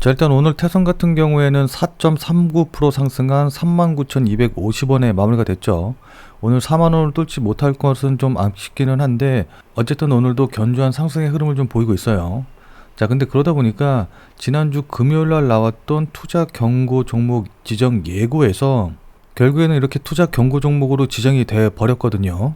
자, 일단 오늘 태선 같은 경우에는 4.39% 상승한 39,250원에 마무리가 됐죠. 오늘 4만 원을 뚫지 못할 것은 좀 아쉽기는 한데 어쨌든 오늘도 견조한 상승의 흐름을 좀 보이고 있어요. 자, 근데 그러다 보니까 지난주 금요일 날 나왔던 투자 경고 종목 지정 예고에서 결국에는 이렇게 투자 경고 종목으로 지정이 돼 버렸거든요.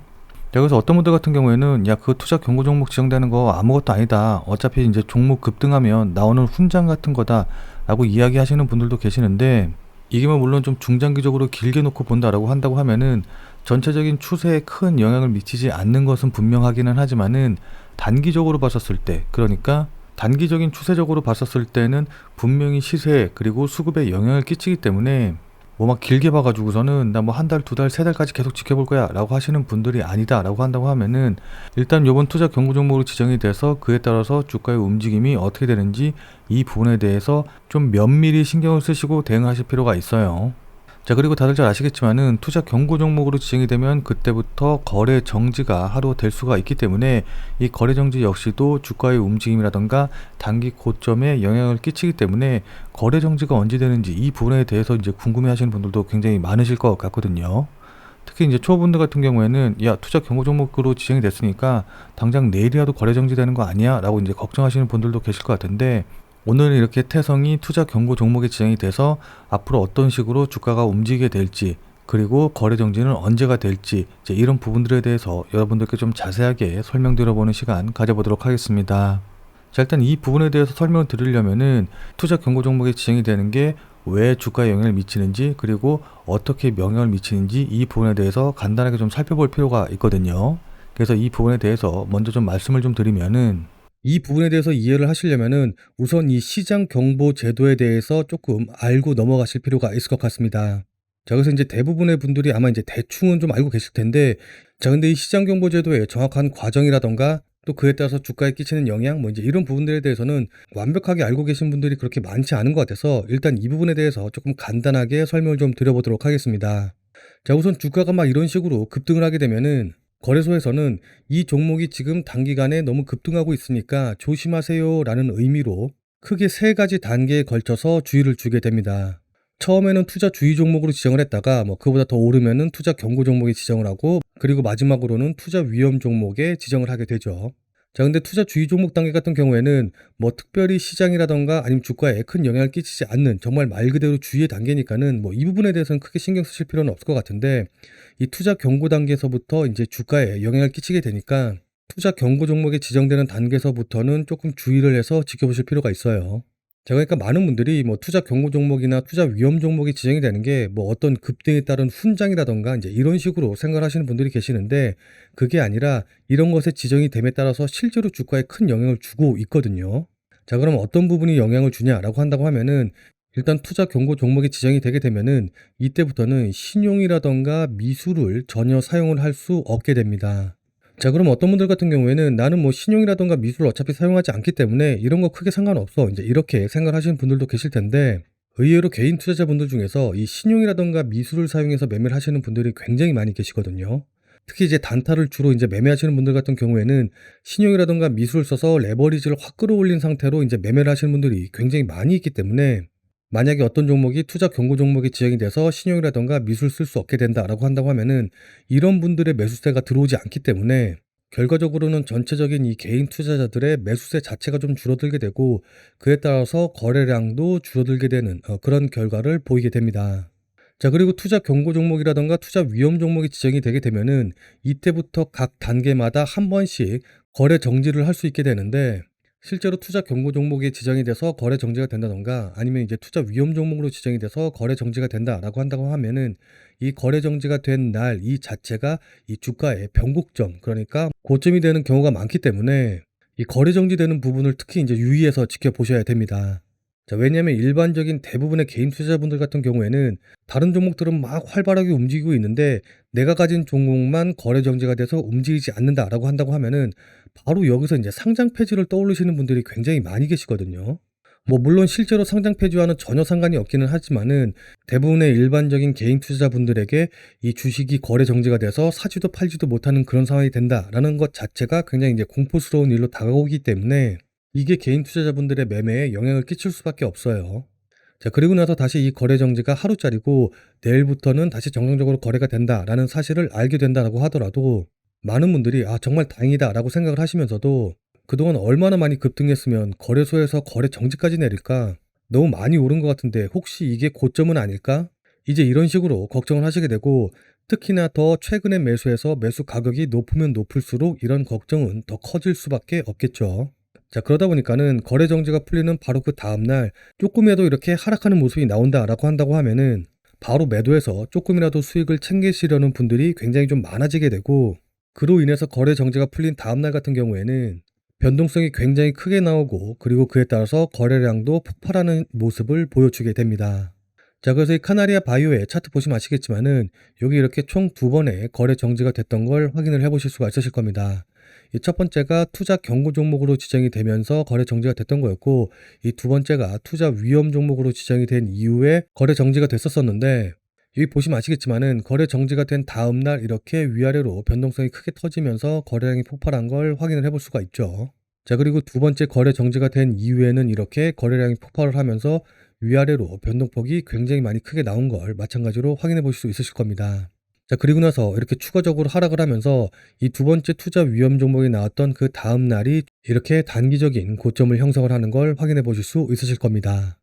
자, 그래서 어떤 분들 같은 경우에는 야, 그 투자 경고 종목 지정되는 거 아무것도 아니다. 어차피 이제 종목 급등하면 나오는 훈장 같은 거다. 라고 이야기하시는 분들도 계시는데 이게 뭐 물론 좀 중장기적으로 길게 놓고 본다라고 한다고 하면은 전체적인 추세에 큰 영향을 미치지 않는 것은 분명하기는 하지만은 단기적으로 봤었을 때, 그러니까 단기적인 추세적으로 봤었을 때는 분명히 시세 그리고 수급에 영향을 끼치기 때문에 뭐 막 길게 봐가지고서는 나 뭐 한 달, 두 달, 세 달까지 계속 지켜볼 거야 라고 하시는 분들이 아니다 라고 한다고 하면은 일단 요번 투자 경고 종목으로 지정이 돼서 그에 따라서 주가의 움직임이 어떻게 되는지 이 부분에 대해서 좀 면밀히 신경을 쓰시고 대응하실 필요가 있어요. 자, 그리고 다들 잘 아시겠지만은 투자 경고 종목으로 지정이 되면 그때부터 거래 정지가 하루 될 수가 있기 때문에 이 거래 정지 역시도 주가의 움직임이라던가 단기 고점에 영향을 끼치기 때문에 거래 정지가 언제 되는지 이 부분에 대해서 이제 궁금해 하시는 분들도 굉장히 많으실 것 같거든요. 특히 이제 초보분들 같은 경우에는 야, 투자 경고 종목으로 지정이 됐으니까 당장 내일이라도 거래 정지되는 거 아니야? 라고 이제 걱정하시는 분들도 계실 것 같은데 오늘 이렇게 태성이 투자 경고 종목에 지정이 돼서 앞으로 어떤 식으로 주가가 움직이게 될지 그리고 거래 정지는 언제가 될지 이제 이런 부분들에 대해서 여러분들께 좀 자세하게 설명드려보는 시간 가져보도록 하겠습니다. 자, 일단 이 부분에 대해서 설명을 드리려면은 투자 경고 종목에 지정이 되는 게 왜 주가에 영향을 미치는지 그리고 어떻게 영향을 미치는지 이 부분에 대해서 간단하게 좀 살펴볼 필요가 있거든요. 그래서 이 부분에 대해서 먼저 좀 말씀을 좀 드리면은 이 부분에 대해서 이해를 하시려면은 우선 이 시장 경보 제도에 대해서 조금 알고 넘어가실 필요가 있을 것 같습니다. 자, 그래서 이제 대부분의 분들이 아마 이제 대충은 좀 알고 계실 텐데, 자, 근데 이 시장 경보 제도의 정확한 과정이라던가 또 그에 따라서 주가에 끼치는 영향, 뭐 이제 이런 부분들에 대해서는 완벽하게 알고 계신 분들이 그렇게 많지 않은 것 같아서 일단 이 부분에 대해서 조금 간단하게 설명을 좀 드려보도록 하겠습니다. 자, 우선 주가가 막 이런 식으로 급등을 하게 되면은 거래소에서는 이 종목이 지금 단기간에 너무 급등하고 있으니까 조심하세요 라는 의미로 크게 세 가지 단계에 걸쳐서 주의를 주게 됩니다. 처음에는 투자 주의 종목으로 지정을 했다가 뭐 그보다 더 오르면은 투자 경고 종목에 지정을 하고 그리고 마지막으로는 투자 위험 종목에 지정을 하게 되죠. 자, 근데 투자 주의 종목 단계 같은 경우에는 뭐 특별히 시장이라던가 아니면 주가에 큰 영향을 끼치지 않는 정말 말 그대로 주의의 단계니까는 뭐 이 부분에 대해서는 크게 신경 쓰실 필요는 없을 것 같은데 이 투자 경고 단계에서부터 이제 주가에 영향을 끼치게 되니까 투자 경고 종목에 지정되는 단계에서부터는 조금 주의를 해서 지켜보실 필요가 있어요. 자, 그러니까 많은 분들이 뭐 투자 경고 종목이나 투자 위험 종목이 지정이 되는 게 뭐 어떤 급등에 따른 훈장이라던가 이제 이런 식으로 생각을 하시는 분들이 계시는데 그게 아니라 이런 것에 지정이 됨에 따라서 실제로 주가에 큰 영향을 주고 있거든요. 자, 그럼 어떤 부분이 영향을 주냐라고 한다고 하면은 일단 투자 경고 종목이 지정이 되게 되면은 이때부터는 신용이라던가 미술을 전혀 사용을 할 수 없게 됩니다. 자, 그럼 어떤 분들 같은 경우에는 나는 뭐 신용이라던가 미술을 어차피 사용하지 않기 때문에 이런 거 크게 상관없어. 이제 이렇게 생각하시는 분들도 계실 텐데 의외로 개인 투자자분들 중에서 이 신용이라던가 미술을 사용해서 매매를 하시는 분들이 굉장히 많이 계시거든요. 특히 이제 단타를 주로 이제 매매하시는 분들 같은 경우에는 신용이라던가 미술을 써서 레버리지를 확 끌어올린 상태로 이제 매매를 하시는 분들이 굉장히 많이 있기 때문에 만약에 어떤 종목이 투자 경고 종목이 지정이 돼서 신용이라던가 미술 쓸 수 없게 된다라고 한다고 하면은 이런 분들의 매수세가 들어오지 않기 때문에 결과적으로는 전체적인 이 개인 투자자들의 매수세 자체가 좀 줄어들게 되고 그에 따라서 거래량도 줄어들게 되는 그런 결과를 보이게 됩니다. 자, 그리고 투자 경고 종목이라던가 투자 위험 종목이 지정이 되게 되면은 이때부터 각 단계마다 한 번씩 거래 정지를 할 수 있게 되는데 실제로 투자 경고 종목이 지정이 돼서 거래 정지가 된다던가 아니면 이제 투자 위험 종목으로 지정이 돼서 거래 정지가 된다라고 한다고 하면은 이 거래 정지가 된 날 이 자체가 이 주가의 변곡점 그러니까 고점이 되는 경우가 많기 때문에 이 거래 정지되는 부분을 특히 이제 유의해서 지켜보셔야 됩니다. 자, 왜냐하면 일반적인 대부분의 개인 투자자분들 같은 경우에는 다른 종목들은 막 활발하게 움직이고 있는데 내가 가진 종목만 거래 정지가 돼서 움직이지 않는다라고 한다고 하면은 바로 여기서 이제 상장 폐지를 떠올리시는 분들이 굉장히 많이 계시거든요. 뭐 물론 실제로 상장 폐지와는 전혀 상관이 없기는 하지만은 대부분의 일반적인 개인 투자자분들에게 이 주식이 거래 정지가 돼서 사지도 팔지도 못하는 그런 상황이 된다라는 것 자체가 굉장히 이제 공포스러운 일로 다가오기 때문에 이게 개인 투자자분들의 매매에 영향을 끼칠 수밖에 없어요. 자, 그리고 나서 다시 이 거래 정지가 하루짜리고 내일부터는 다시 정상적으로 거래가 된다라는 사실을 알게 된다라고 하더라도 많은 분들이 정말 다행이다라고 생각을 하시면서도 그동안 얼마나 많이 급등했으면 거래소에서 거래 정지까지 내릴까? 너무 많이 오른 것 같은데 혹시 이게 고점은 아닐까? 이제 이런 식으로 걱정을 하시게 되고, 특히나 더 최근에 매수해서 매수 가격이 높으면 높을수록 이런 걱정은 더 커질 수밖에 없겠죠. 자, 그러다 보니까는 거래 정지가 풀리는 바로 그 다음날 조금이라도 이렇게 하락하는 모습이 나온다라고 한다고 하면은 바로 매도해서 조금이라도 수익을 챙기시려는 분들이 굉장히 좀 많아지게 되고, 그로 인해서 거래 정지가 풀린 다음날 같은 경우에는 변동성이 굉장히 크게 나오고, 그리고 그에 따라서 거래량도 폭발하는 모습을 보여주게 됩니다. 자, 그래서 이 카나리아 바이오의 차트 보시면 아시겠지만은 여기 이렇게 총 2번의 거래 정지가 됐던 걸 확인을 해 보실 수가 있으실 겁니다. 이 첫 번째가 투자 경고 종목으로 지정이 되면서 거래 정지가 됐던 거였고, 이 두 번째가 투자 위험 종목으로 지정이 된 이후에 거래 정지가 됐었었는데, 여기 보시면 아시겠지만은 거래 정지가 된 다음 날 이렇게 위아래로 변동성이 크게 터지면서 거래량이 폭발한 걸 확인을 해볼 수가 있죠. 자, 그리고 두 번째 거래 정지가 된 이후에는 이렇게 거래량이 폭발을 하면서 위아래로 변동폭이 굉장히 많이 크게 나온 걸 마찬가지로 확인해 보실 수 있으실 겁니다. 자, 그리고 나서 이렇게 추가적으로 하락을 하면서 이 두 번째 투자 위험 종목이 나왔던 그 다음 날이 이렇게 단기적인 고점을 형성을 하는 걸 확인해 보실 수 있으실 겁니다.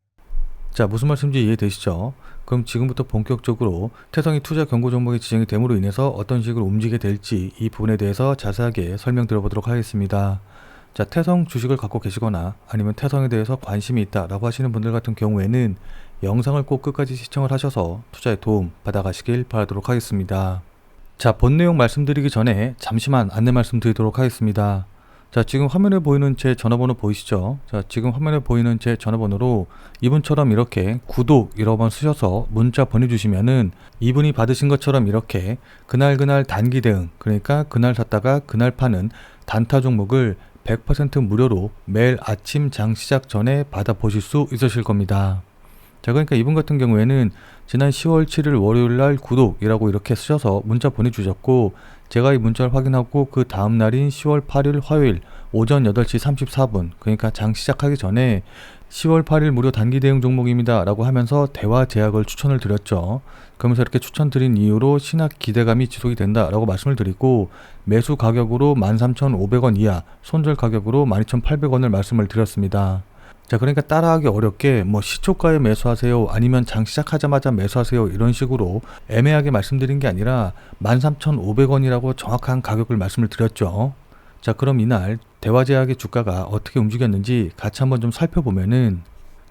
자, 무슨 말씀인지 이해되시죠? 그럼 지금부터 본격적으로 태성이 투자 경고 종목이 지정이 됨으로 인해서 어떤 식으로 움직이게 될지 이 부분에 대해서 자세하게 설명 드려보도록 하겠습니다. 자, 태성 주식을 갖고 계시거나 아니면 태성에 대해서 관심이 있다라고 하시는 분들 같은 경우에는 영상을 꼭 끝까지 시청을 하셔서 투자에 도움 받아가시길 바라도록 하겠습니다. 자, 본 내용 말씀드리기 전에 잠시만 안내 말씀드리도록 하겠습니다. 자, 지금 화면에 보이는 제 전화번호 보이시죠? 자, 지금 화면에 보이는 제 전화번호로 이분처럼 이렇게 구독 여러 번 쓰셔서 문자 보내주시면은 이분이 받으신 것처럼 이렇게 그날 단기 대응, 그러니까 그날 샀다가 그날 파는 단타 종목을 100% 무료로 매일 아침 장 시작 전에 받아보실 수 있으실 겁니다. 자, 그러니까 이분 같은 경우에는 지난 10월 7일 월요일날 구독이라고 이렇게 쓰셔서 문자 보내주셨고, 제가 이 문자를 확인하고 그 다음 날인 10월 8일 화요일 오전 8시 34분, 그러니까 장 시작하기 전에 10월 8일 무료 단기 대응 종목입니다 라고 하면서 대화 제약을 추천을 드렸죠. 그러면서 이렇게 추천드린 이유로 신학 기대감이 지속이 된다 라고 말씀을 드리고, 매수 가격으로 13,500원 이하, 손절 가격으로 12,800원을 말씀을 드렸습니다. 자, 그러니까 따라하기 어렵게 시초가에 매수하세요, 아니면 장 시작하자마자 매수하세요, 이런 식으로 애매하게 말씀드린 게 아니라 13,500원이라고 정확한 가격을 말씀을 드렸죠. 자, 그럼 이날 대화제약의 주가가 어떻게 움직였는지 같이 한번 좀 살펴보면은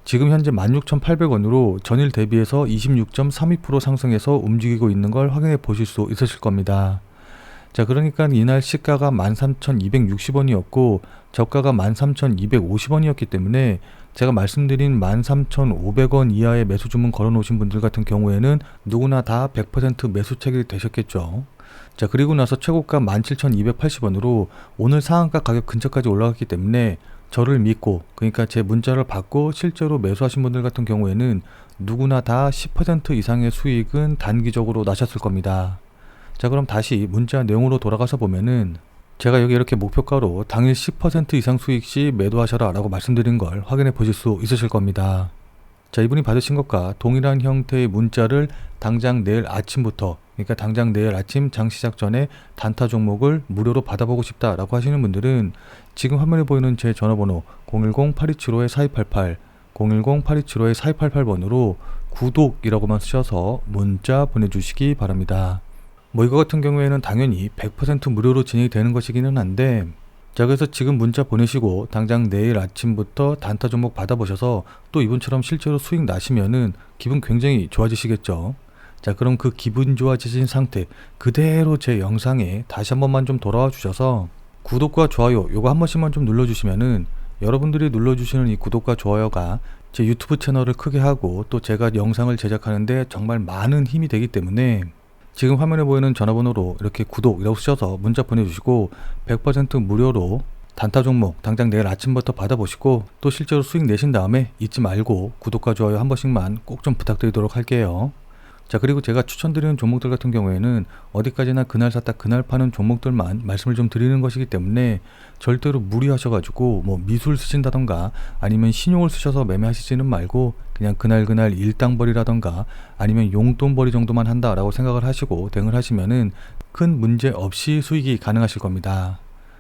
지금 현재 16,800원으로 전일 대비해서 26.32% 상승해서 움직이고 있는 걸 확인해 보실 수 있으실 겁니다. 자, 그러니까 이날 시가가 13,260원이었고 저가가 13,250원이었기 때문에 제가 말씀드린 13,500원 이하의 매수 주문 걸어 놓으신 분들 같은 경우에는 누구나 다 100% 매수 체결이 되셨겠죠. 자, 그리고 나서 최고가 17,280원으로 오늘 상한가 가격 근처까지 올라갔기 때문에 저를 믿고, 그러니까 제 문자를 받고 실제로 매수하신 분들 같은 경우에는 누구나 다 10% 이상의 수익은 단기적으로 나셨을 겁니다. 자, 그럼 다시 문자 내용으로 돌아가서 보면은 제가 여기 이렇게 목표가로 당일 10% 이상 수익 시 매도하셔라 라고 말씀드린 걸 확인해 보실 수 있으실 겁니다. 자, 이분이 받으신 것과 동일한 형태의 문자를 당장 내일 아침부터, 그러니까 당장 내일 아침 장 시작 전에 단타 종목을 무료로 받아보고 싶다 라고 하시는 분들은 지금 화면에 보이는 제 전화번호 010-8275-4288, 010-8275-4288번으로 구독이라고만 쓰셔서 문자 보내주시기 바랍니다. 이거 같은 경우에는 당연히 100% 무료로 진행이 되는 것이기는 한데, 자, 그래서 지금 문자 보내시고 당장 내일 아침부터 단타 종목 받아보셔서 또 이분처럼 실제로 수익 나시면은 기분 굉장히 좋아지시겠죠. 자, 그럼 그 기분 좋아지신 상태 그대로 제 영상에 다시 한 번만 좀 돌아와 주셔서 구독과 좋아요 요거 한 번씩만 좀 눌러주시면은 여러분들이 눌러주시는 이 구독과 좋아요가 제 유튜브 채널을 크게 하고 또 제가 영상을 제작하는데 정말 많은 힘이 되기 때문에 지금 화면에 보이는 전화번호로 이렇게 구독이라고 쓰셔서 문자 보내주시고 100% 무료로 단타 종목 당장 내일 아침부터 받아보시고 또 실제로 수익 내신 다음에 잊지 말고 구독과 좋아요 한 번씩만 꼭 좀 부탁드리도록 할게요. 자, 그리고 제가 추천드리는 종목들 같은 경우에는 어디까지나 그날 샀다 그날 파는 종목들만 말씀을 좀 드리는 것이기 때문에 절대로 무리하셔 가지고 뭐 미술 쓰신다던가 아니면 신용을 쓰셔서 매매하시지는 말고 그냥 그날 일당벌이라던가 아니면 용돈벌이 정도만 한다라고 생각을 하시고 대응을 하시면은 큰 문제 없이 수익이 가능하실 겁니다.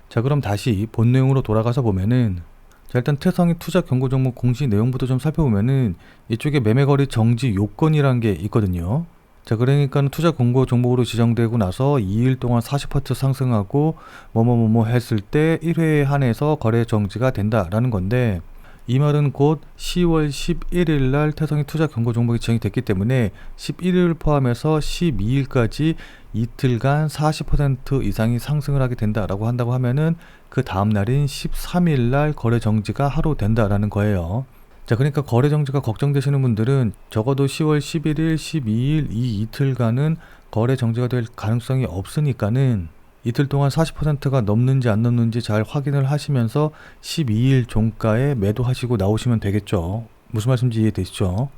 자, 그럼 다시 본 내용으로 돌아가서 보면은, 자, 일단 태성이 투자 경고 종목 공시 내용부터 좀 살펴보면은 이쪽에 매매거래 정지 요건이라는 게 있거든요. 자, 그러니까 투자 공고 종목으로 지정되고 나서 2일 동안 40% 상승하고 뭐뭐뭐뭐 했을 때 1회에 한해서 거래 정지가 된다라는 건데, 이 말은 곧 10월 11일 날 태성이 투자 경고 종목이 지정이 됐기 때문에 11일 포함해서 12일까지 이틀간 40% 이상이 상승을 하게 된다라고 한다고 하면은 그 다음 날인 13일 날 거래 정지가 하루 된다라는 거예요. 자, 그러니까 거래 정지가 걱정되시는 분들은 적어도 10월 11일, 12일 이 이틀간은 거래 정지가 될 가능성이 없으니까는 이틀 동안 40%가 넘는지 안 넘는지 잘 확인을 하시면서 12일 종가에 매도하시고 나오시면 되겠죠. 무슨 말씀인지 이해되시죠?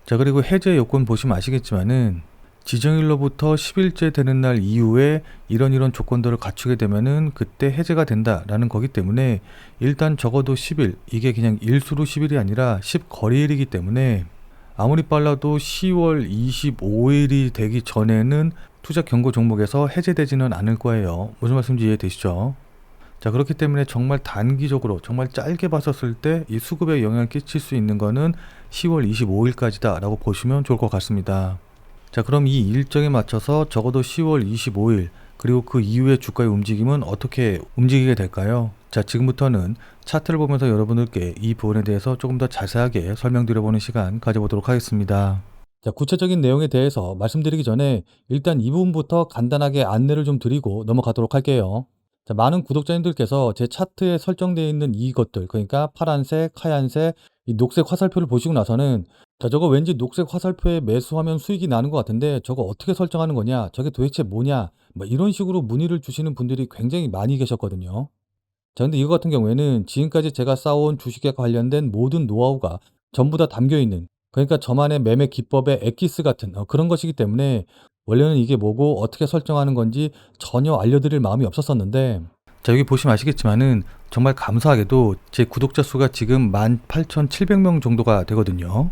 자, 그리고 해제 요건 보시면 아시겠지만은 지정일로부터 10일째 되는 날 이후에 이런 조건들을 갖추게 되면은 그때 해제가 된다라는 거기 때문에 일단 적어도 10일, 이게 그냥 일수로 10일이 아니라 10거래일이기 때문에 아무리 빨라도 10월 25일이 되기 전에는 투자 경고 종목에서 해제되지는 않을 거예요. 무슨 말씀인지 이해되시죠? 자, 그렇기 때문에 정말 단기적으로 정말 짧게 봤었을 때 이 수급에 영향을 끼칠 수 있는 거는 10월 25일까지다 라고 보시면 좋을 것 같습니다. 자, 그럼 이 일정에 맞춰서 적어도 10월 25일 그리고 그 이후의 주가의 움직임은 어떻게 움직이게 될까요? 자, 지금부터는 차트를 보면서 여러분들께 이 부분에 대해서 조금 더 자세하게 설명드려보는 시간 가져보도록 하겠습니다. 자, 구체적인 내용에 대해서 말씀드리기 전에 일단 이 부분부터 간단하게 안내를 좀 드리고 넘어가도록 할게요. 자, 많은 구독자님들께서 제 차트에 설정되어 있는 이것들, 그러니까 파란색, 하얀색, 이 녹색 화살표를 보시고 나서는 자, 저거 왠지 녹색 화살표에 매수하면 수익이 나는 것 같은데 저거 어떻게 설정하는 거냐? 저게 도대체 뭐냐? 뭐 이런 식으로 문의를 주시는 분들이 굉장히 많이 계셨거든요. 자, 근데 이거 같은 경우에는 지금까지 제가 쌓아온 주식에 관련된 모든 노하우가 전부 다 담겨 있는, 그러니까 저만의 매매 기법의 엑기스 같은 그런 것이기 때문에 원래는 이게 뭐고 어떻게 설정하는 건지 전혀 알려드릴 마음이 없었었는데, 자, 여기 보시면 아시겠지만은 정말 감사하게도 제 구독자 수가 지금 18,700명 정도가 되거든요.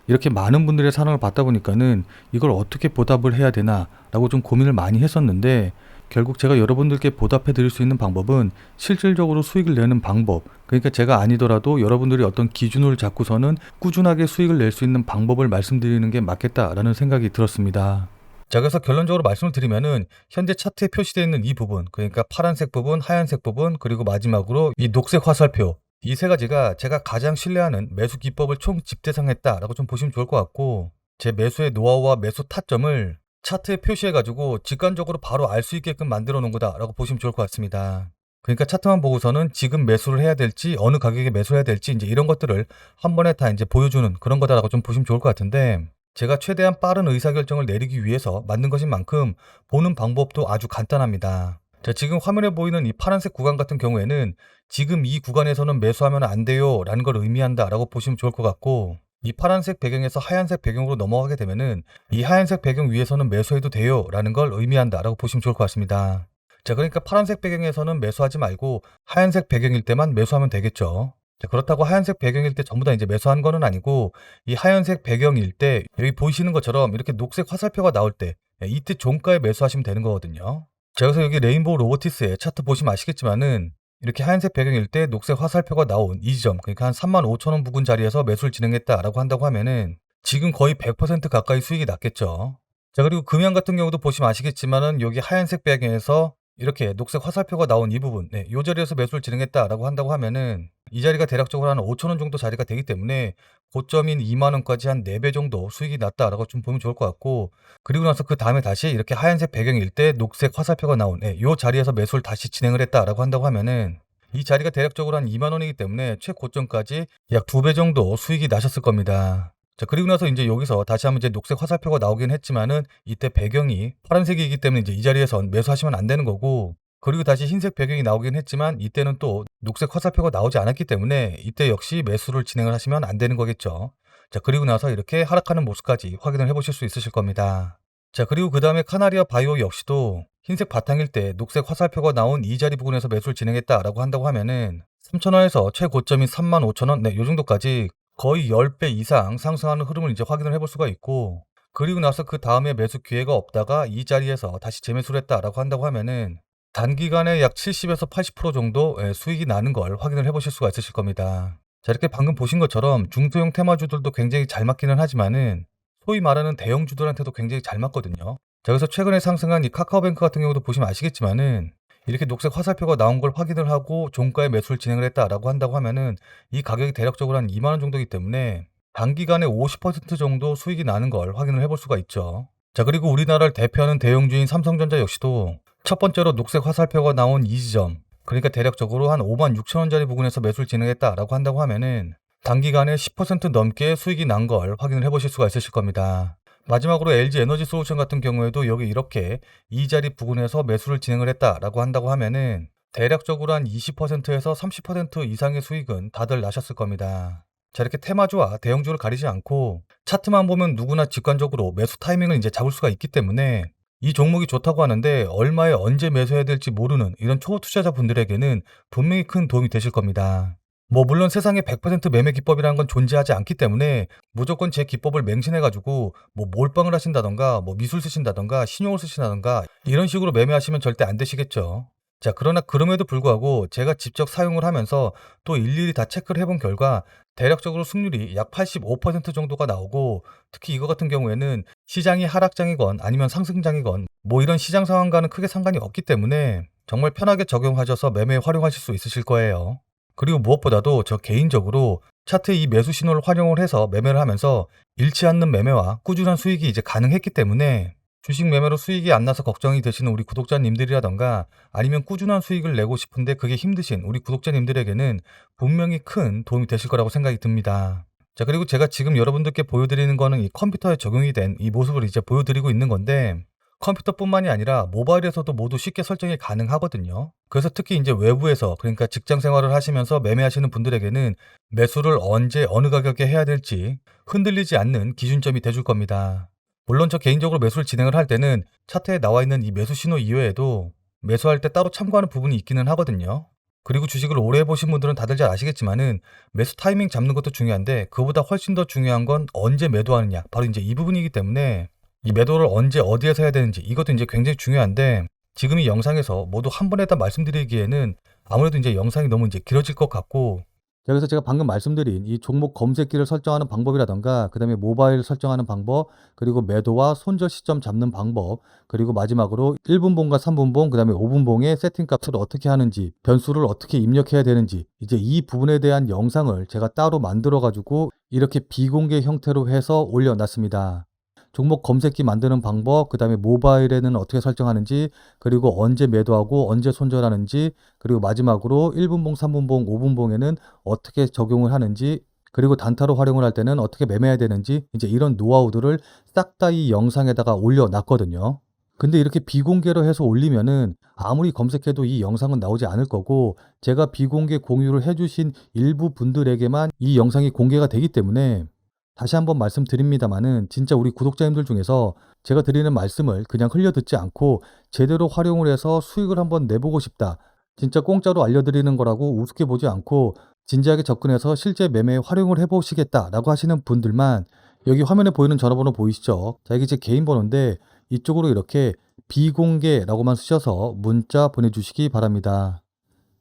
이렇게 많은 분들의 사랑을 받다 보니까는 이걸 어떻게 보답을 해야 되나 라고 좀 고민을 많이 했었는데, 결국 제가 여러분들께 보답해 드릴 수 있는 방법은 실질적으로 수익을 내는 방법, 그러니까 제가 아니더라도 여러분들이 어떤 기준을 잡고서는 꾸준하게 수익을 낼 수 있는 방법을 말씀드리는 게 맞겠다라는 생각이 들었습니다. 자, 그래서 결론적으로 말씀을 드리면은 현재 차트에 표시되어 있는 이 부분, 그러니까 파란색 부분, 하얀색 부분, 그리고 마지막으로 이 녹색 화살표, 이 세 가지가 제가 가장 신뢰하는 매수 기법을 총 집대성했다라고 좀 보시면 좋을 것 같고, 제 매수의 노하우와 매수 타점을 차트에 표시해가지고 직관적으로 바로 알 수 있게끔 만들어 놓은 거다라고 보시면 좋을 것 같습니다. 그러니까 차트만 보고서는 지금 매수를 해야 될지 어느 가격에 매수해야 될지 이제 이런 것들을 한 번에 다 이제 보여주는 그런 거다라고 좀 보시면 좋을 것 같은데, 제가 최대한 빠른 의사결정을 내리기 위해서 만든 것인 만큼 보는 방법도 아주 간단합니다. 자, 지금 화면에 보이는 이 파란색 구간 같은 경우에는 지금 이 구간에서는 매수하면 안 돼요 라는 걸 의미한다 라고 보시면 좋을 것 같고, 이 파란색 배경에서 하얀색 배경으로 넘어가게 되면은 이 하얀색 배경 위에서는 매수해도 돼요 라는 걸 의미한다 라고 보시면 좋을 것 같습니다. 자, 그러니까 파란색 배경에서는 매수하지 말고 하얀색 배경일 때만 매수하면 되겠죠. 자, 그렇다고 하얀색 배경일 때 전부 다 이제 매수하는 거는 아니고, 이 하얀색 배경일 때 여기 보이시는 것처럼 이렇게 녹색 화살표가 나올 때 이때 종가에 매수하시면 되는 거거든요. 자, 그래서 여기 레인보우 로보티스의 차트 보시면 아시겠지만은 이렇게 하얀색 배경일 때 녹색 화살표가 나온 이 지점, 그러니까 한 35,000원 부근 자리에서 매수를 진행했다라고 한다고 하면은 지금 거의 100% 가까이 수익이 났겠죠. 자, 그리고 금양 같은 경우도 보시면 아시겠지만은 여기 하얀색 배경에서 이렇게 녹색 화살표가 나온 이 부분, 이 자리에서 매수를 진행했다라고 한다고 하면은 이 자리가 대략적으로 한 5,000원 정도 자리가 되기 때문에 고점인 2만원까지 한 4배 정도 수익이 났다라고 좀 보면 좋을 것 같고, 그리고 나서 그 다음에 다시 이렇게 하얀색 배경일 때 녹색 화살표가 나온 이 자리에서 매수를 다시 진행을 했다라고 한다고 하면은 이 자리가 대략적으로 한 2만원이기 때문에 최고점까지 약 2배 정도 수익이 나셨을 겁니다. 자, 그리고 나서 이제 여기서 다시 한번 이제 녹색 화살표가 나오긴 했지만은 이때 배경이 파란색이기 때문에 이제 이 자리에선 매수하시면 안 되는 거고, 그리고 다시 흰색 배경이 나오긴 했지만 이때는 또 녹색 화살표가 나오지 않았기 때문에 이때 역시 매수를 진행을 하시면 안 되는 거겠죠. 자, 그리고 나서 이렇게 하락하는 모습까지 확인을 해보실 수 있으실 겁니다. 자, 그리고 그 다음에 카나리아 바이오 역시도 흰색 바탕일 때 녹색 화살표가 나온 이 자리 부근에서 매수를 진행했다라고 한다고 하면은 3,000원에서 최고점인 35,000원, 네, 요 정도까지 거의 10배 이상 상승하는 흐름을 이제 확인을 해볼 수가 있고, 그리고 나서 그 다음에 매수 기회가 없다가 이 자리에서 다시 재매수를 했다라고 한다고 하면은 단기간에 약 70에서 80% 정도 수익이 나는 걸 확인을 해보실 수가 있으실 겁니다. 자, 이렇게 방금 보신 것처럼 중소형 테마주들도 굉장히 잘 맞기는 하지만은 소위 말하는 대형주들한테도 굉장히 잘 맞거든요. 자, 그래서 최근에 상승한 이 카카오뱅크 같은 경우도 보시면 아시겠지만은 이렇게 녹색 화살표가 나온 걸 확인을 하고 종가에 매수를 진행을 했다라고 한다고 하면은 이 가격이 대략적으로 한 2만 원 정도이기 때문에 단기간에 50% 정도 수익이 나는 걸 확인을 해볼 수가 있죠. 자, 그리고 우리나라를 대표하는 대형주인 삼성전자 역시도 첫 번째로 녹색 화살표가 나온 이 지점, 그러니까 대략적으로 한 5만 6천 원짜리 부근에서 매수를 진행했다라고 한다고 하면은 단기간에 10% 넘게 수익이 난 걸 확인을 해보실 수가 있으실 겁니다. 마지막으로 LG 에너지 솔루션 같은 경우에도 여기 이렇게 이 자리 부근에서 매수를 진행을 했다라고 한다고 하면은 대략적으로 한 20%에서 30% 이상의 수익은 다들 나셨을 겁니다. 자, 이렇게 테마주와 대형주를 가리지 않고 차트만 보면 누구나 직관적으로 매수 타이밍을 이제 잡을 수가 있기 때문에 이 종목이 좋다고 하는데 얼마에 언제 매수해야 될지 모르는 이런 초보 투자자분들에게는 분명히 큰 도움이 되실 겁니다. 뭐 물론 세상에 100% 매매 기법이라는 건 존재하지 않기 때문에 무조건 제 기법을 맹신해가지고 뭐 몰빵을 하신다던가 뭐 미술 쓰신다던가 신용을 쓰신다던가 이런 식으로 매매하시면 절대 안 되시겠죠. 자, 그러나 그럼에도 불구하고 제가 직접 사용을 하면서 또 일일이 다 체크를 해본 결과 대략적으로 승률이 약 85% 정도가 나오고, 특히 이거 같은 경우에는 시장이 하락장이건 아니면 상승장이건 뭐 이런 시장 상황과는 크게 상관이 없기 때문에 정말 편하게 적용하셔서 매매에 활용하실 수 있으실 거예요. 그리고 무엇보다도 저 개인적으로 차트의 이 매수 신호를 활용을 해서 매매를 하면서 잃지 않는 매매와 꾸준한 수익이 이제 가능했기 때문에 주식 매매로 수익이 안 나서 걱정이 되시는 우리 구독자님들이라던가 아니면 꾸준한 수익을 내고 싶은데 그게 힘드신 우리 구독자님들에게는 분명히 큰 도움이 되실 거라고 생각이 듭니다. 자, 그리고 제가 지금 여러분들께 보여드리는 거는 이 컴퓨터에 적용이 된 이 모습을 이제 보여드리고 있는 건데, 컴퓨터뿐만이 아니라 모바일에서도 모두 쉽게 설정이 가능하거든요. 그래서 특히 이제 외부에서, 그러니까 직장 생활을 하시면서 매매하시는 분들에게는 매수를 언제 어느 가격에 해야 될지 흔들리지 않는 기준점이 돼줄 겁니다. 물론 저 개인적으로 매수를 진행을 할 때는 차트에 나와 있는 이 매수 신호 이외에도 매수할 때 따로 참고하는 부분이 있기는 하거든요. 그리고 주식을 오래 해보신 분들은 다들 잘 아시겠지만은 매수 타이밍 잡는 것도 중요한데 그보다 훨씬 더 중요한 건 언제 매도하느냐, 바로 이제 이 부분이기 때문에 이 매도를 언제 어디에서 해야 되는지 이것도 이제 굉장히 중요한데, 지금 이 영상에서 모두 한 번에 다 말씀드리기에는 아무래도 이제 영상이 너무 이제 길어질 것 같고, 자, 그래서 제가 방금 말씀드린 이 종목 검색기를 설정하는 방법이라던가 그다음에 모바일 설정하는 방법, 그리고 매도와 손절 시점 잡는 방법, 그리고 마지막으로 1분봉과 3분봉 그다음에 5분봉의 세팅 값을 어떻게 하는지, 변수를 어떻게 입력해야 되는지, 이제 이 부분에 대한 영상을 제가 따로 만들어 가지고 이렇게 비공개 형태로 해서 올려놨습니다. 종목 검색기 만드는 방법, 그 다음에 모바일에는 어떻게 설정하는지, 그리고 언제 매도하고 언제 손절하는지, 그리고 마지막으로 1분봉, 3분봉, 5분봉에는 어떻게 적용을 하는지, 그리고 단타로 활용을 할 때는 어떻게 매매해야 되는지, 이제 이런 노하우들을 싹 다 이 영상에다가 올려놨거든요. 근데 이렇게 비공개로 해서 올리면은 아무리 검색해도 이 영상은 나오지 않을 거고, 제가 비공개 공유를 해주신 일부 분들에게만 이 영상이 공개가 되기 때문에 다시 한번 말씀드립니다마는 진짜 우리 구독자님들 중에서 제가 드리는 말씀을 그냥 흘려듣지 않고 제대로 활용을 해서 수익을 한번 내보고 싶다, 진짜 공짜로 알려드리는 거라고 우습게 보지 않고 진지하게 접근해서 실제 매매에 활용을 해보시겠다라고 하시는 분들만 여기 화면에 보이는 전화번호 보이시죠? 자, 이게 제 개인 번호인데 이쪽으로 이렇게 비공개라고만 쓰셔서 문자 보내주시기 바랍니다.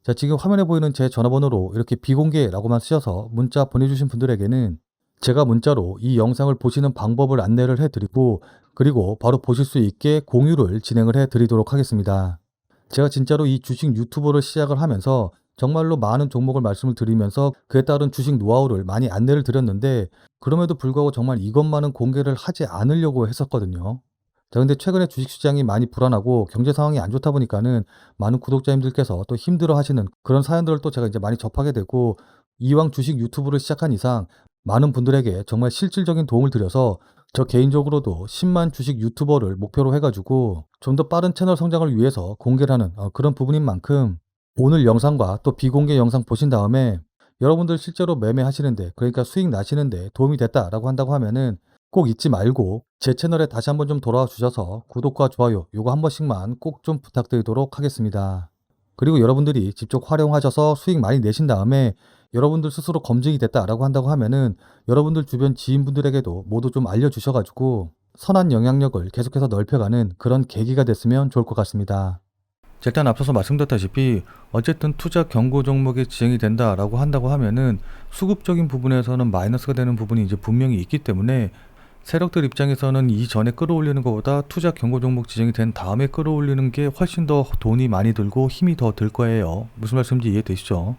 자, 지금 화면에 보이는 제 전화번호로 이렇게 비공개라고만 쓰셔서 문자 보내주신 분들에게는 제가 문자로 이 영상을 보시는 방법을 안내를 해드리고, 그리고 바로 보실 수 있게 공유를 진행을 해드리도록 하겠습니다. 제가 진짜로 이 주식 유튜버를 시작을 하면서 정말로 많은 종목을 말씀을 드리면서 그에 따른 주식 노하우를 많이 안내를 드렸는데, 그럼에도 불구하고 정말 이것만은 공개를 하지 않으려고 했었거든요. 자, 근데 최근에 주식시장이 많이 불안하고 경제 상황이 안 좋다 보니까는 많은 구독자님들께서 또 힘들어 하시는 그런 사연들을 또 제가 이제 많이 접하게 되고, 이왕 주식 유튜브를 시작한 이상 많은 분들에게 정말 실질적인 도움을 드려서 저 개인적으로도 10만 주식 유튜버를 목표로 해가지고 좀 더 빠른 채널 성장을 위해서 공개를 하는 그런 부분인 만큼, 오늘 영상과 또 비공개 영상 보신 다음에 여러분들 실제로 매매하시는데, 그러니까 수익 나시는데 도움이 됐다라고 한다고 하면은 꼭 잊지 말고 제 채널에 다시 한번 좀 돌아와 주셔서 구독과 좋아요 요거 한 번씩만 꼭 좀 부탁드리도록 하겠습니다. 그리고 여러분들이 직접 활용하셔서 수익 많이 내신 다음에 여러분들 스스로 검증이 됐다라고 한다고 하면은 여러분들 주변 지인분들에게도 모두 좀 알려주셔 가지고 선한 영향력을 계속해서 넓혀가는 그런 계기가 됐으면 좋을 것 같습니다. 자, 일단 앞서서 말씀드렸다시피 어쨌든 투자 경고 종목이 지정이 된다라고 한다고 하면은 수급적인 부분에서는 마이너스가 되는 부분이 이제 분명히 있기 때문에 세력들 입장에서는 이전에 끌어올리는 것보다 투자 경고 종목 지정이 된 다음에 끌어올리는 게 훨씬 더 돈이 많이 들고 힘이 더 들 거예요. 무슨 말씀인지 이해되시죠?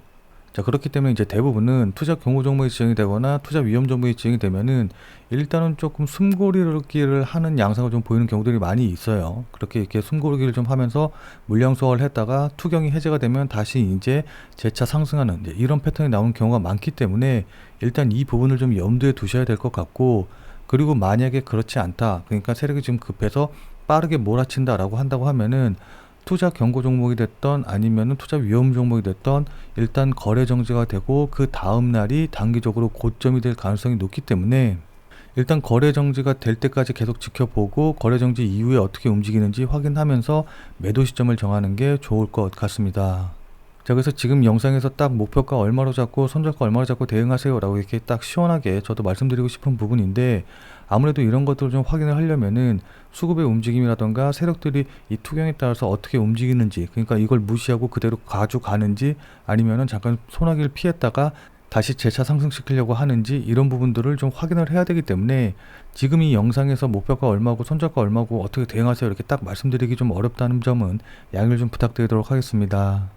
자, 그렇기 때문에 이제 대부분은 투자 경고 종목이 지정이 되거나 투자 위험 종목이 지정이 되면은 일단은 조금 숨고르기를 하는 양상을 좀 보이는 경우들이 많이 있어요. 그렇게 이렇게 숨고르기를 좀 하면서 물량 소화를 했다가 투경이 해제가 되면 다시 이제 재차 상승하는 이제 이런 패턴이 나오는 경우가 많기 때문에 일단 이 부분을 좀 염두에 두셔야 될 것 같고, 그리고 만약에 그렇지 않다, 그러니까 세력이 지금 급해서 빠르게 몰아친다라고 한다고 하면은 투자 경고 종목이 됐던 아니면은 투자 위험 종목이 됐던 일단 거래 정지가 되고 그 다음 날이 단기적으로 고점이 될 가능성이 높기 때문에 일단 거래 정지가 될 때까지 계속 지켜보고 거래 정지 이후에 어떻게 움직이는지 확인하면서 매도 시점을 정하는 게 좋을 것 같습니다. 자, 그래서 지금 영상에서 딱 목표가 얼마로 잡고 손절가 얼마로 잡고 대응하세요 라고 이렇게 딱 시원하게 저도 말씀드리고 싶은 부분인데, 아무래도 이런 것들을 좀 확인을 하려면은 수급의 움직임이라던가 세력들이 이 투경에 따라서 어떻게 움직이는지, 그러니까 이걸 무시하고 그대로 가져가는지 아니면은 잠깐 소나기를 피했다가 다시 재차 상승시키려고 하는지 이런 부분들을 좀 확인을 해야 되기 때문에 지금 이 영상에서 목표가 얼마고 손절가 얼마고 어떻게 대응하세요 이렇게 딱 말씀드리기 좀 어렵다는 점은 양해를 좀 부탁드리도록 하겠습니다.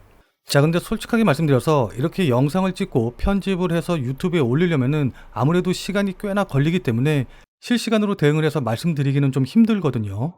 자, 근데 솔직하게 말씀드려서 이렇게 영상을 찍고 편집을 해서 유튜브에 올리려면은 아무래도 시간이 꽤나 걸리기 때문에 실시간으로 대응을 해서 말씀드리기는 좀 힘들거든요.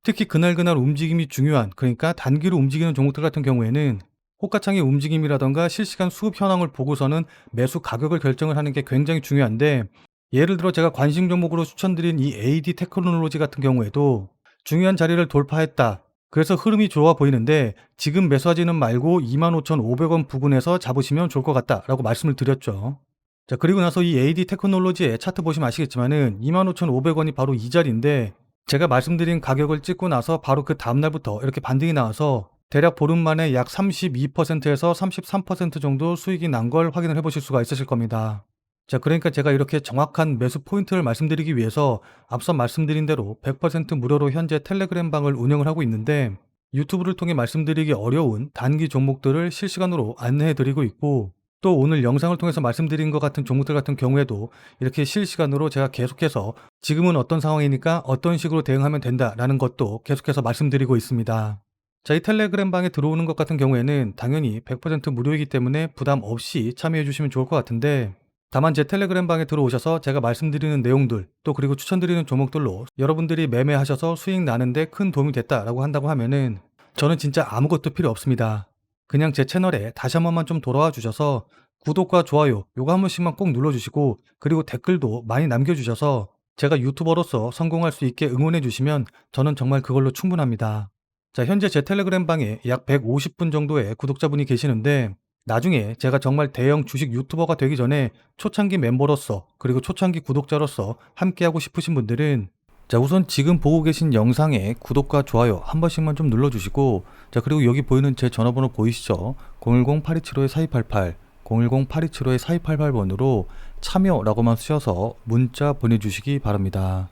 특히 그날그날 움직임이 중요한, 그러니까 단기로 움직이는 종목들 같은 경우에는 호가창의 움직임이라던가 실시간 수급 현황을 보고서는 매수 가격을 결정을 하는 게 굉장히 중요한데, 예를 들어 제가 관심 종목으로 추천드린 이 AD 테크놀로지 같은 경우에도 중요한 자리를 돌파했다, 그래서 흐름이 좋아 보이는데 지금 매수하지는 말고 25,500원 부근에서 잡으시면 좋을 것 같다 라고 말씀을 드렸죠. 자, 그리고 나서 이 AD 테크놀로지의 차트 보시면 아시겠지만은 25,500원이 바로 이 자리인데 제가 말씀드린 가격을 찍고 나서 바로 그 다음날부터 이렇게 반등이 나와서 대략 보름 만에 약 32%에서 33% 정도 수익이 난 걸 확인을 해보실 수가 있으실 겁니다. 자, 그러니까 제가 이렇게 정확한 매수 포인트를 말씀드리기 위해서 앞서 말씀드린 대로 100% 무료로 현재 텔레그램 방을 운영을 하고 있는데, 유튜브를 통해 말씀드리기 어려운 단기 종목들을 실시간으로 안내해 드리고 있고, 또 오늘 영상을 통해서 말씀드린 것 같은 종목들 같은 경우에도 이렇게 실시간으로 제가 계속해서 지금은 어떤 상황이니까 어떤 식으로 대응하면 된다라는 것도 계속해서 말씀드리고 있습니다. 자, 이 텔레그램 방에 들어오는 것 같은 경우에는 당연히 100% 무료이기 때문에 부담 없이 참여해 주시면 좋을 것 같은데, 다만 제 텔레그램 방에 들어오셔서 제가 말씀드리는 내용들 또 그리고 추천드리는 종목들로 여러분들이 매매하셔서 수익 나는데 큰 도움이 됐다라고 한다고 하면은 저는 진짜 아무것도 필요 없습니다. 그냥 제 채널에 다시 한 번만 좀 돌아와 주셔서 구독과 좋아요 요거 한 번씩만 꼭 눌러주시고, 그리고 댓글도 많이 남겨주셔서 제가 유튜버로서 성공할 수 있게 응원해 주시면 저는 정말 그걸로 충분합니다. 자, 현재 제 텔레그램 방에 약 150분 정도의 구독자분이 계시는데, 나중에 제가 정말 대형 주식 유튜버가 되기 전에 초창기 멤버로서 그리고 초창기 구독자로서 함께하고 싶으신 분들은 자, 우선 지금 보고 계신 영상에 구독과 좋아요 한 번씩만 좀 눌러주시고, 자, 그리고 여기 보이는 제 전화번호 보이시죠? 010-8275-4288 010-8275-4288번으로 참여라고만 쓰셔서 문자 보내주시기 바랍니다.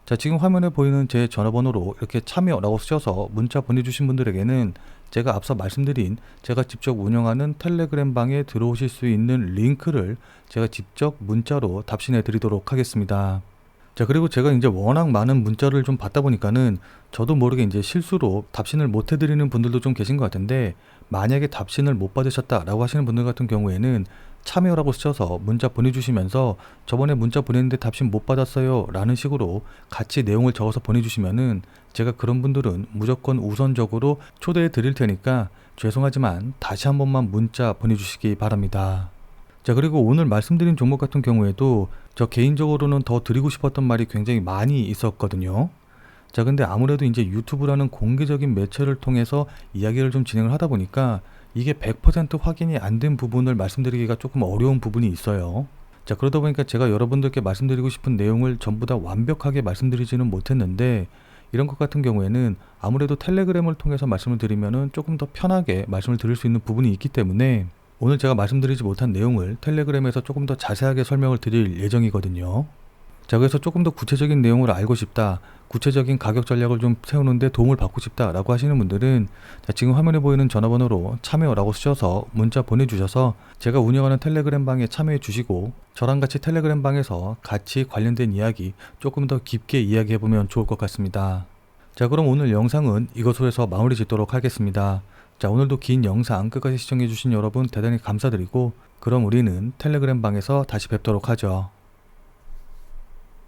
자, 지금 화면에 보이는 제 전화번호로 이렇게 참여라고 쓰셔서 문자 보내주신 분들에게는 제가 앞서 말씀드린 제가 직접 운영하는 텔레그램 방에 들어오실 수 있는 링크를 제가 직접 문자로 답신해 드리도록 하겠습니다. 자, 그리고 제가 이제 워낙 많은 문자를 좀 받다 보니까는 저도 모르게 이제 실수로 답신을 못 해드리는 분들도 좀 계신 것 같은데, 만약에 답신을 못 받으셨다라고 하시는 분들 같은 경우에는 참여라고 쓰셔서 문자 보내주시면서 저번에 문자 보냈는데 답신 못 받았어요 라는 식으로 같이 내용을 적어서 보내주시면은 제가 그런 분들은 무조건 우선적으로 초대해 드릴 테니까 죄송하지만 다시 한 번만 문자 보내주시기 바랍니다. 자, 그리고 오늘 말씀드린 종목 같은 경우에도 저 개인적으로는 더 드리고 싶었던 말이 굉장히 많이 있었거든요. 자, 근데 아무래도 이제 유튜브라는 공개적인 매체를 통해서 이야기를 좀 진행을 하다 보니까 이게 100% 확인이 안 된 부분을 말씀드리기가 조금 어려운 부분이 있어요. 자, 그러다 보니까 제가 여러분들께 말씀드리고 싶은 내용을 전부 다 완벽하게 말씀드리지는 못했는데, 이런 것 같은 경우에는 아무래도 텔레그램을 통해서 말씀을 드리면은 조금 더 편하게 말씀을 드릴 수 있는 부분이 있기 때문에 오늘 제가 말씀드리지 못한 내용을 텔레그램에서 조금 더 자세하게 설명을 드릴 예정이거든요. 자, 그래서 조금 더 구체적인 내용을 알고 싶다, 구체적인 가격 전략을 좀 세우는데 도움을 받고 싶다 라고 하시는 분들은 자, 지금 화면에 보이는 전화번호로 참여라고 쓰셔서 문자 보내주셔서 제가 운영하는 텔레그램 방에 참여해 주시고 저랑 같이 텔레그램 방에서 같이 관련된 이야기 조금 더 깊게 이야기해보면 좋을 것 같습니다. 자, 그럼 오늘 영상은 이것으로 해서 마무리 짓도록 하겠습니다. 자, 오늘도 긴 영상 끝까지 시청해주신 여러분 대단히 감사드리고, 그럼 우리는 텔레그램 방에서 다시 뵙도록 하죠.